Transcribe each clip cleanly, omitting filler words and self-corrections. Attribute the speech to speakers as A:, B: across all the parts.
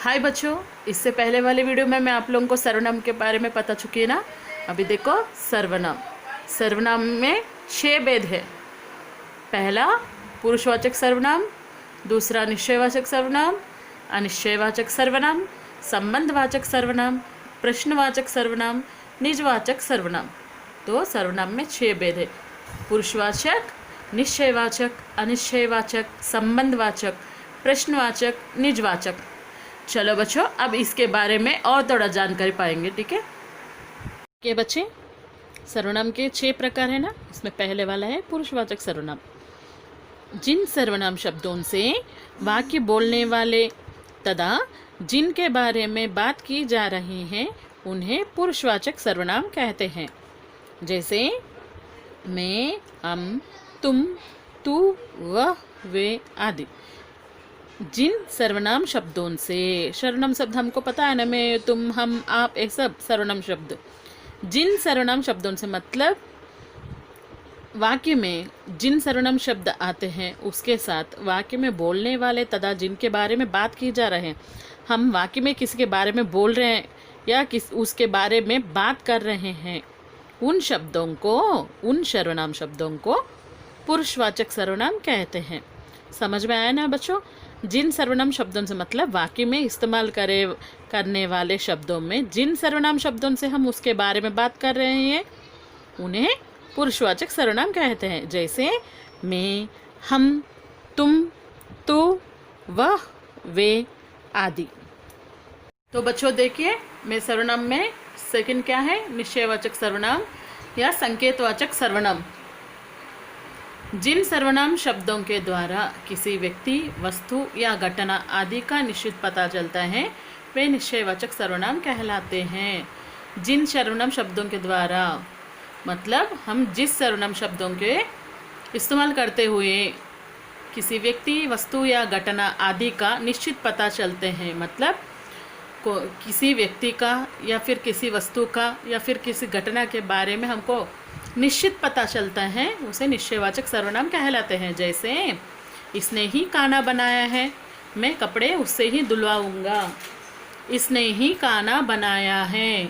A: हाय बच्चों, इससे पहले वाले वीडियो में मैं आप लोगों को सर्वनाम के बारे में बता चुकी है ना। अभी देखो सर्वनाम में 6 भेद है। पहला पुरुषवाचक सर्वनाम, दूसरा निश्चयवाचक सर्वनाम, अनिश्चयवाचक सर्वनाम, संबंधवाचक सर्वनाम, प्रश्नवाचक सर्वनाम, निजवाचक सर्वनाम। तो सर्वनाम में 6 भेद है। पुरुषवाचक, निश्चयवाचक, अनिश्चयवाचक, संबंधवाचक, प्रश्नवाचक, निजवाचक। चलो बच्चों, अब इसके बारे में और थोड़ा जानकारी पाएंगे। ठीक है के बच्चे, सर्वनाम के 6 प्रकार है ना। इसमें पहले वाला है पुरुषवाचक सर्वनाम। जिन सर्वनाम शब्दों से वाक्य बोलने वाले तथा जिनके बारे में बात की जा रही है उन्हें पुरुषवाचक सर्वनाम कहते हैं। जैसे मैं, हम, तुम, तू, वह, वे आदि। जिन सर्वनाम शब्दों से, सर्वनाम शब्द हमको पता है ना, मैं, तुम, हम, आप, ये सब सर्वनाम शब्द। जिन सर्वनाम शब्दों से मतलब वाक्य में जिन सर्वनाम शब्द आते हैं उसके साथ वाक्य में बोलने वाले तथा जिनके बारे में बात की जा रहे हैं। हम वाक्य में किसी के बारे में बोल रहे हैं या उसके बारे में बात कर रहे हैं, उन सर्वनाम शब्दों को पुरुषवाचक सर्वनाम कहते हैं। समझ में आया ना बच्चों। जिन सर्वनाम शब्दों से मतलब वाक्य में इस्तेमाल करने वाले शब्दों में जिन सर्वनाम शब्दों से हम उसके बारे में बात कर रहे हैं उन्हें पुरुषवाचक सर्वनाम कहते हैं। जैसे मैं, हम, तुम, तू, वह, वे आदि। तो बच्चों देखिए, मैं सर्वनाम में सेकंड क्या है, निश्चयवाचक सर्वनाम या संकेतवाचक सर्वनाम। जिन सर्वनाम शब्दों के द्वारा किसी व्यक्ति, वस्तु या घटना आदि का निश्चित पता चलता है वे निश्चयवाचक सर्वनाम कहलाते हैं। जिन सर्वनाम शब्दों के द्वारा मतलब हम जिस सर्वनाम शब्दों के इस्तेमाल करते हुए किसी व्यक्ति, वस्तु या घटना आदि का निश्चित पता चलते हैं, मतलब किसी व्यक्ति का या फिर किसी वस्तु का या फिर किसी घटना के बारे में हमको निश्चित पता चलता है, उसे निश्चयवाचक सर्वनाम कहलाते हैं। जैसे इसने ही खाना बनाया है, मैं कपड़े उससे ही धुलवाऊंगा। इसने ही खाना बनाया है।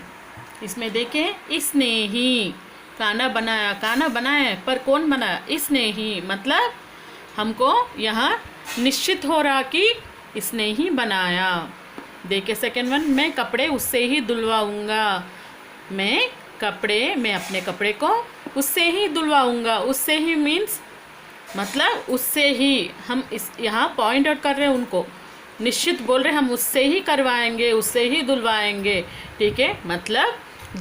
A: इसमें देखें, इसने ही खाना बनाया पर कौन बनाया? इसने ही। मतलब हमको यहाँ निश्चित हो रहा कि इसने ही बनाया। देखिए सेकेंड वन, मैं कपड़े उससे ही धुलवाऊंगा। मैं अपने कपड़े को उससे ही धुलवाऊंगा। उससे ही मीन्स मतलब उससे ही, हम इस यहाँ पॉइंट आउट कर रहे हैं, उनको निश्चित बोल रहे हैं, हम उससे ही करवाएंगे, उससे ही धुलवाएंगे। ठीक है, मतलब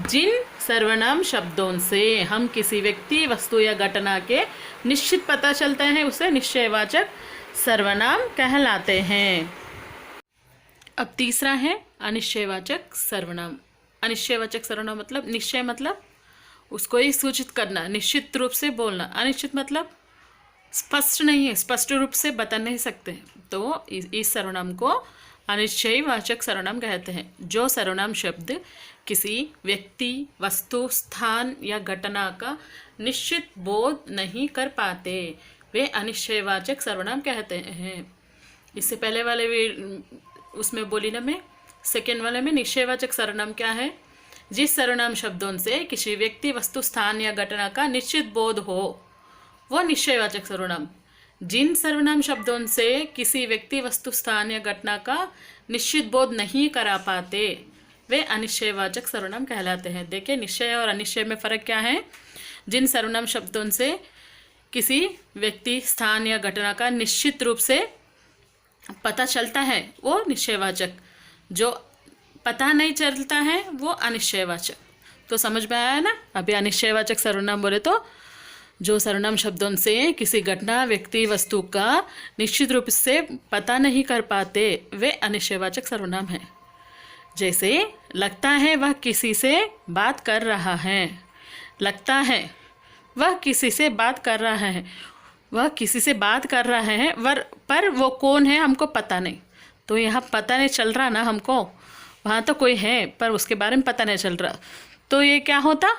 A: जिन सर्वनाम शब्दों से हम किसी व्यक्ति, वस्तु या घटना के निश्चित पता चलता है उसे निश्चयवाचक सर्वनाम कहलाते हैं। अब तीसरा है अनिश्चयवाचक सर्वनाम। अनिश्चयवाचक सर्वनाम मतलब निश्चय मतलब उसको ही सूचित करना, निश्चित रूप से बोलना। अनिश्चित मतलब स्पष्ट नहीं है, स्पष्ट रूप से बता नहीं सकते, तो इस सर्वनाम को अनिश्चयवाचक सर्वनाम कहते हैं। जो सर्वनाम शब्द किसी व्यक्ति, वस्तु, स्थान या घटना का निश्चित बोध नहीं कर पाते वे अनिश्चयवाचक सर्वनाम कहते हैं। इससे पहले वाले उसमें बोली ना मैं, सेकेंड वाले में निश्चयवाचक सर्वनाम क्या है? जिस सर्वनाम शब्दों से किसी व्यक्ति, वस्तु, स्थान या घटना का निश्चित बोध हो वो निश्चयवाचक सर्वनाम। जिन सर्वनाम शब्दों से किसी व्यक्ति, वस्तु, स्थान या घटना का निश्चित बोध नहीं करा पाते वे अनिश्चयवाचक सर्वनाम कहलाते हैं। देखिए, निश्चय और अनिश्चय में फ़र्क क्या है। जिन सर्वनाम शब्दों से किसी व्यक्ति, स्थान या घटना का निश्चित रूप से पता चलता है वो निश्चयवाचक, जो पता नहीं चलता है वो अनिश्चयवाचक। तो समझ में आया ना। अभी अनिश्चयवाचक सर्वनाम बोले तो जो सर्वनाम शब्दों से किसी घटना, व्यक्ति, वस्तु का निश्चित रूप से पता नहीं कर पाते वे अनिश्चयवाचक सर्वनाम है। जैसे लगता है वह किसी से बात कर रहा है। लगता है वह किसी से बात कर रहा है, वह किसी से बात कर रहा है पर वो कौन है हमको पता नहीं। तो यहाँ पता नहीं चल रहा ना हमको, वहाँ तो कोई है पर उसके बारे में पता नहीं चल रहा, तो ये क्या होता?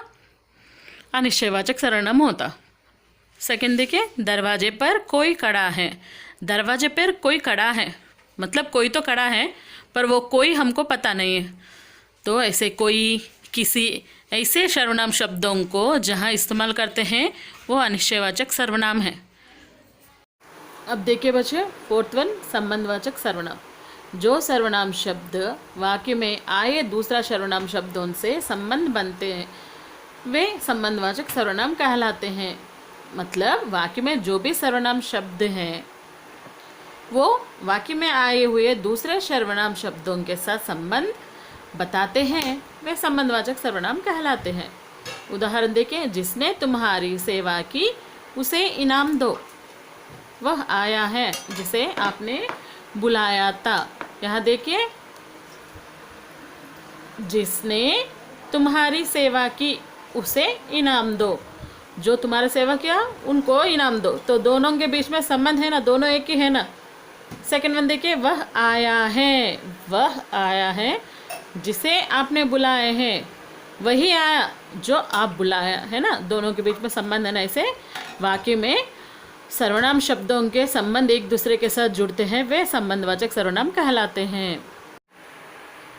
A: अनिश्चयवाचक सर्वनाम होता। सेकंड देखिए, दरवाजे पर कोई खड़ा है। दरवाजे पर कोई खड़ा है मतलब कोई तो खड़ा है पर वो कोई हमको पता नहीं है। तो ऐसे कोई, किसी, ऐसे सर्वनाम शब्दों को जहाँ इस्तेमाल करते हैं वो अनिश्चयवाचक सर्वनाम है। अब देखिए बच्चे, 4th वन, संबंधवाचक सर्वनाम। जो सर्वनाम शब्द वाक्य में आए दूसरा सर्वनाम शब्दों से संबंध बनते हैं वे संबंधवाचक सर्वनाम कहलाते हैं। मतलब वाक्य में जो भी सर्वनाम शब्द हैं वो वाक्य में आए हुए दूसरे सर्वनाम शब्दों के साथ संबंध बताते हैं, वे संबंधवाचक सर्वनाम कहलाते हैं। उदाहरण देखें, जिसने तुम्हारी सेवा की उसे इनाम दो। वह आया है जिसे आपने बुलाया था। यहाँ देखिए, जिसने तुम्हारी सेवा की उसे इनाम दो। जो तुम्हारी सेवा किया उनको इनाम दो। तो दोनों के बीच में संबंध है ना, दोनों एक ही है ना। सेकंड वन देखिए, वह आया है। वह आया है जिसे आपने बुलाए हैं। वही आया जो आप बुलाया है ना, दोनों के बीच में संबंध है ना। ऐसे वाक्य में सर्वनाम शब्दों के संबंध एक दूसरे के साथ जुड़ते हैं, वे संबंधवाचक सर्वनाम कहलाते हैं।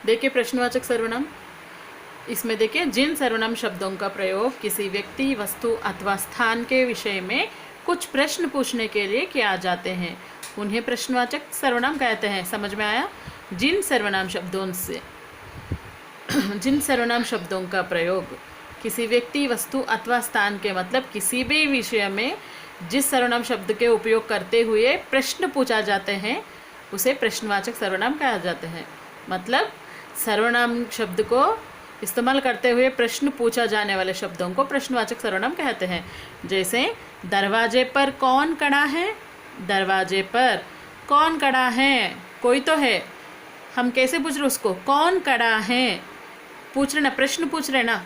A: देखिए प्रश्नवाचक सर्वनाम। इसमें देखिए, जिन सर्वनाम शब्दों का प्रयोग किसी व्यक्ति, वस्तु अथवा स्थान के विषय में कुछ प्रश्न पूछने के लिए किया जाते हैं उन्हें प्रश्नवाचक सर्वनाम कहते हैं। समझ में आया? जिन सर्वनाम शब्दों का प्रयोग किसी व्यक्ति, वस्तु अथवा स्थान के, मतलब किसी भी विषय में जिस सर्वनाम शब्द के उपयोग करते हुए प्रश्न पूछा जाते हैं उसे प्रश्नवाचक सर्वनाम कहा जाते हैं। मतलब सर्वनाम शब्द को इस्तेमाल करते हुए प्रश्न पूछा जाने वाले शब्दों को प्रश्नवाचक सर्वनाम कहते हैं। जैसे दरवाजे पर कौन खड़ा है? दरवाजे पर कौन खड़ा है? कोई तो है। हम कैसे पूछ रहे उसको? कौन खड़ा है? पूछ रहे ना, प्रश्न पूछ रहे ना।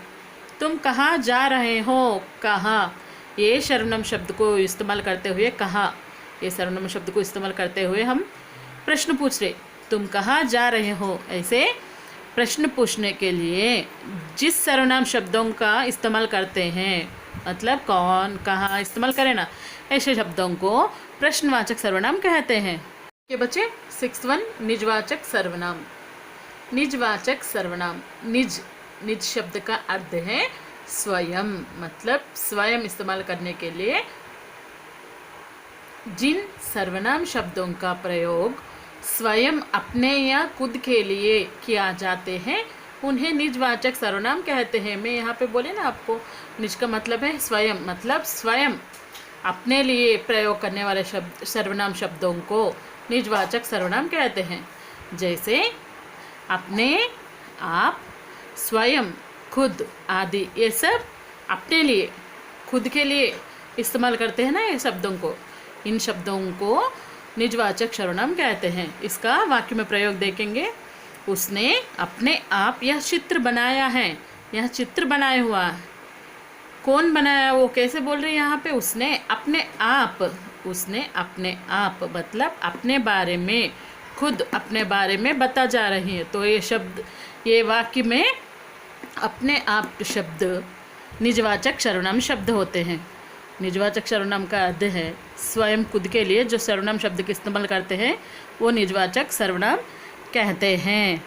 A: तुम कहाँ जा रहे हो? कहाँ। ये सर्वनाम शब्द को इस्तेमाल करते हुए कहाँ, ये सर्वनाम शब्द को इस्तेमाल करते हुए हम प्रश्न पूछ रहे, तुम कहाँ जा रहे हो। ऐसे प्रश्न पूछने के लिए जिस सर्वनाम शब्दों का इस्तेमाल करते हैं, मतलब कौन, कहाँ इस्तेमाल करें ना, ऐसे शब्दों को प्रश्नवाचक सर्वनाम कहते हैं। के बच्चे 6th वन, निजवाचक सर्वनाम। निजवाचक सर्वनाम। निज शब्द का अर्थ है स्वयं, मतलब स्वयं इस्तेमाल करने के लिए जिन सर्वनाम शब्दों का प्रयोग स्वयं, अपने या खुद के लिए किया जाते हैं उन्हें निजवाचक सर्वनाम कहते हैं। मैं यहाँ पे बोले ना आपको, निज का मतलब है स्वयं, मतलब स्वयं अपने लिए प्रयोग करने वाले शब्द, सर्वनाम शब्दों को निजवाचक सर्वनाम कहते हैं। जैसे अपने, आप, स्वयं, खुद आदि, ये सब अपने लिए, खुद के लिए इस्तेमाल करते हैं ना ये शब्दों को। इन शब्दों को निजवाचक सर्वनाम कहते हैं। इसका वाक्य में प्रयोग देखेंगे। उसने अपने आप यह चित्र बनाया है। यह चित्र बनाया हुआ है। कौन बनाया? वो कैसे बोल रहे हैं यहाँ पे? उसने अपने आप। उसने अपने आप मतलब अपने बारे में, खुद अपने बारे में बता जा रही है। तो ये शब्द, ये वाक्य में अपने आप शब्द निजवाचक सर्वनाम शब्द होते हैं। निजवाचक सर्वनाम का अर्थ है स्वयं, खुद के लिए जो सर्वनाम शब्द का इस्तेमाल करते हैं वो निजवाचक सर्वनाम कहते हैं।